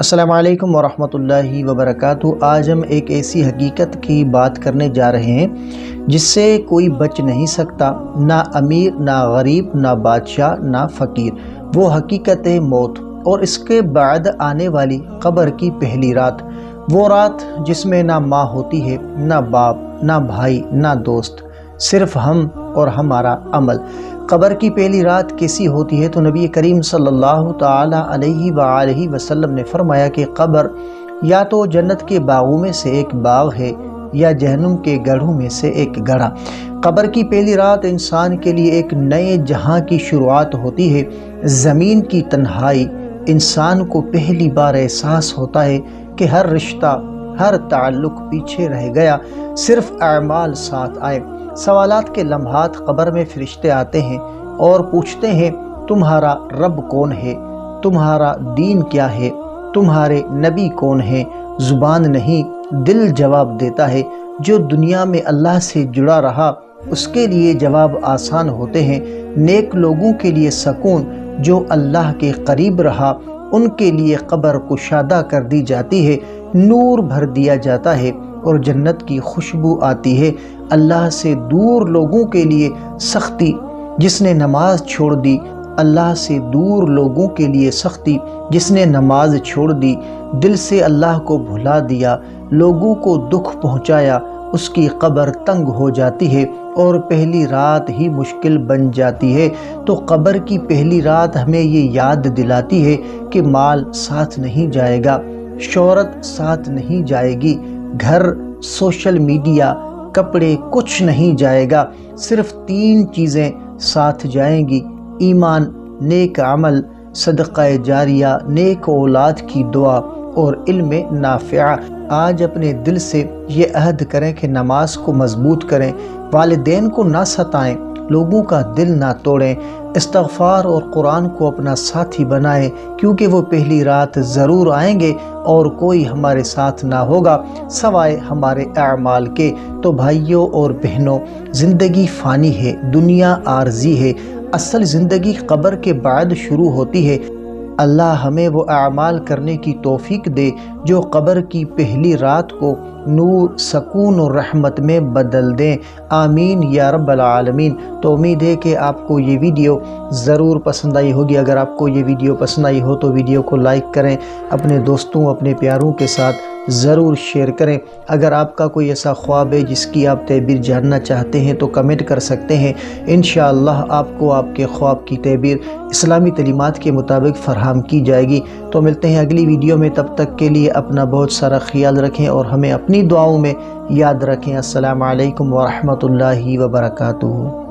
السلام علیکم ورحمۃ اللہ وبرکاتہ۔ آج ہم ایک ایسی حقیقت کی بات کرنے جا رہے ہیں جس سے کوئی بچ نہیں سکتا، نہ امیر، نہ غریب، نہ بادشاہ، نہ فقیر۔ وہ حقیقت موت اور اس کے بعد آنے والی قبر کی پہلی رات، وہ رات جس میں نہ ماں ہوتی ہے، نہ باپ، نہ بھائی، نہ دوست، صرف ہم اور ہمارا عمل۔ قبر کی پہلی رات کیسی ہوتی ہے؟ تو نبی کریم صلی اللہ تعالی علیہ وآلہ وسلم نے فرمایا کہ قبر یا تو جنت کے باغوں میں سے ایک باغ ہے یا جہنم کے گڑھوں میں سے ایک گڑھا۔ قبر کی پہلی رات انسان کے لیے ایک نئے جہاں کی شروعات ہوتی ہے۔ زمین کی تنہائی، انسان کو پہلی بار احساس ہوتا ہے کہ ہر رشتہ، ہر تعلق پیچھے رہ گیا، صرف اعمال ساتھ آئے۔ سوالات کے لمحات، قبر میں فرشتے آتے ہیں اور پوچھتے ہیں تمہارا رب کون ہے، تمہارا دین کیا ہے، تمہارے نبی کون ہیں؟ زبان نہیں، دل جواب دیتا ہے۔ جو دنیا میں اللہ سے جڑا رہا اس کے لیے جواب آسان ہوتے ہیں۔ نیک لوگوں کے لیے سکون، جو اللہ کے قریب رہا ان کے لیے قبر کشادہ کر دی جاتی ہے، نور بھر دیا جاتا ہے اور جنت کی خوشبو آتی ہے۔ اللہ سے دور لوگوں کے لیے سختی، جس نے نماز چھوڑ دی۔ اللہ سے دور لوگوں کے لیے سختی، جس نے نماز چھوڑ دی، دل سے اللہ کو بھلا دیا، لوگوں کو دکھ پہنچایا، اس کی قبر تنگ ہو جاتی ہے اور پہلی رات ہی مشکل بن جاتی ہے۔ تو قبر کی پہلی رات ہمیں یہ یاد دلاتی ہے کہ مال ساتھ نہیں جائے گا، شہرت ساتھ نہیں جائے گی، گھر، سوشل میڈیا، کپڑے، کچھ نہیں جائے گا۔ صرف 3 چیزیں ساتھ جائیں گی: ایمان، نیک عمل، صدقہ جاریہ، نیک اولاد کی دعا اور علم نافع۔ آج اپنے دل سے یہ عہد کریں کہ نماز کو مضبوط کریں، والدین کو نہ ستائیں، لوگوں کا دل نہ توڑیں، استغفار اور قرآن کو اپنا ساتھی بنائیں، کیونکہ وہ پہلی رات ضرور آئیں گے اور کوئی ہمارے ساتھ نہ ہوگا سوائے ہمارے اعمال کے۔ تو بھائیوں اور بہنوں، زندگی فانی ہے، دنیا عارضی ہے، اصل زندگی قبر کے بعد شروع ہوتی ہے۔ اللہ ہمیں وہ اعمال کرنے کی توفیق دے جو قبر کی پہلی رات کو نور، سکون اور رحمت میں بدل دیں۔ آمین یا رب العالمین۔ تو امید ہے کہ آپ کو یہ ویڈیو ضرور پسند آئی ہوگی۔ اگر آپ کو یہ ویڈیو پسند آئی ہو تو ویڈیو کو لائک کریں، اپنے دوستوں، اپنے پیاروں کے ساتھ ضرور شیئر کریں۔ اگر آپ کا کوئی ایسا خواب ہے جس کی آپ تعبیر جاننا چاہتے ہیں تو کمنٹ کر سکتے ہیں۔ انشاءاللہ آپ کو آپ کے خواب کی تعبیر اسلامی تعلیمات کے مطابق فراہم کی جائے گی۔ تو ملتے ہیں اگلی ویڈیو میں، تب تک کے لیے اپنا بہت سارا خیال رکھیں اور ہمیں اپنی دعاؤں میں یاد رکھیں۔ السلام علیکم ورحمۃ اللہ وبرکاتہ۔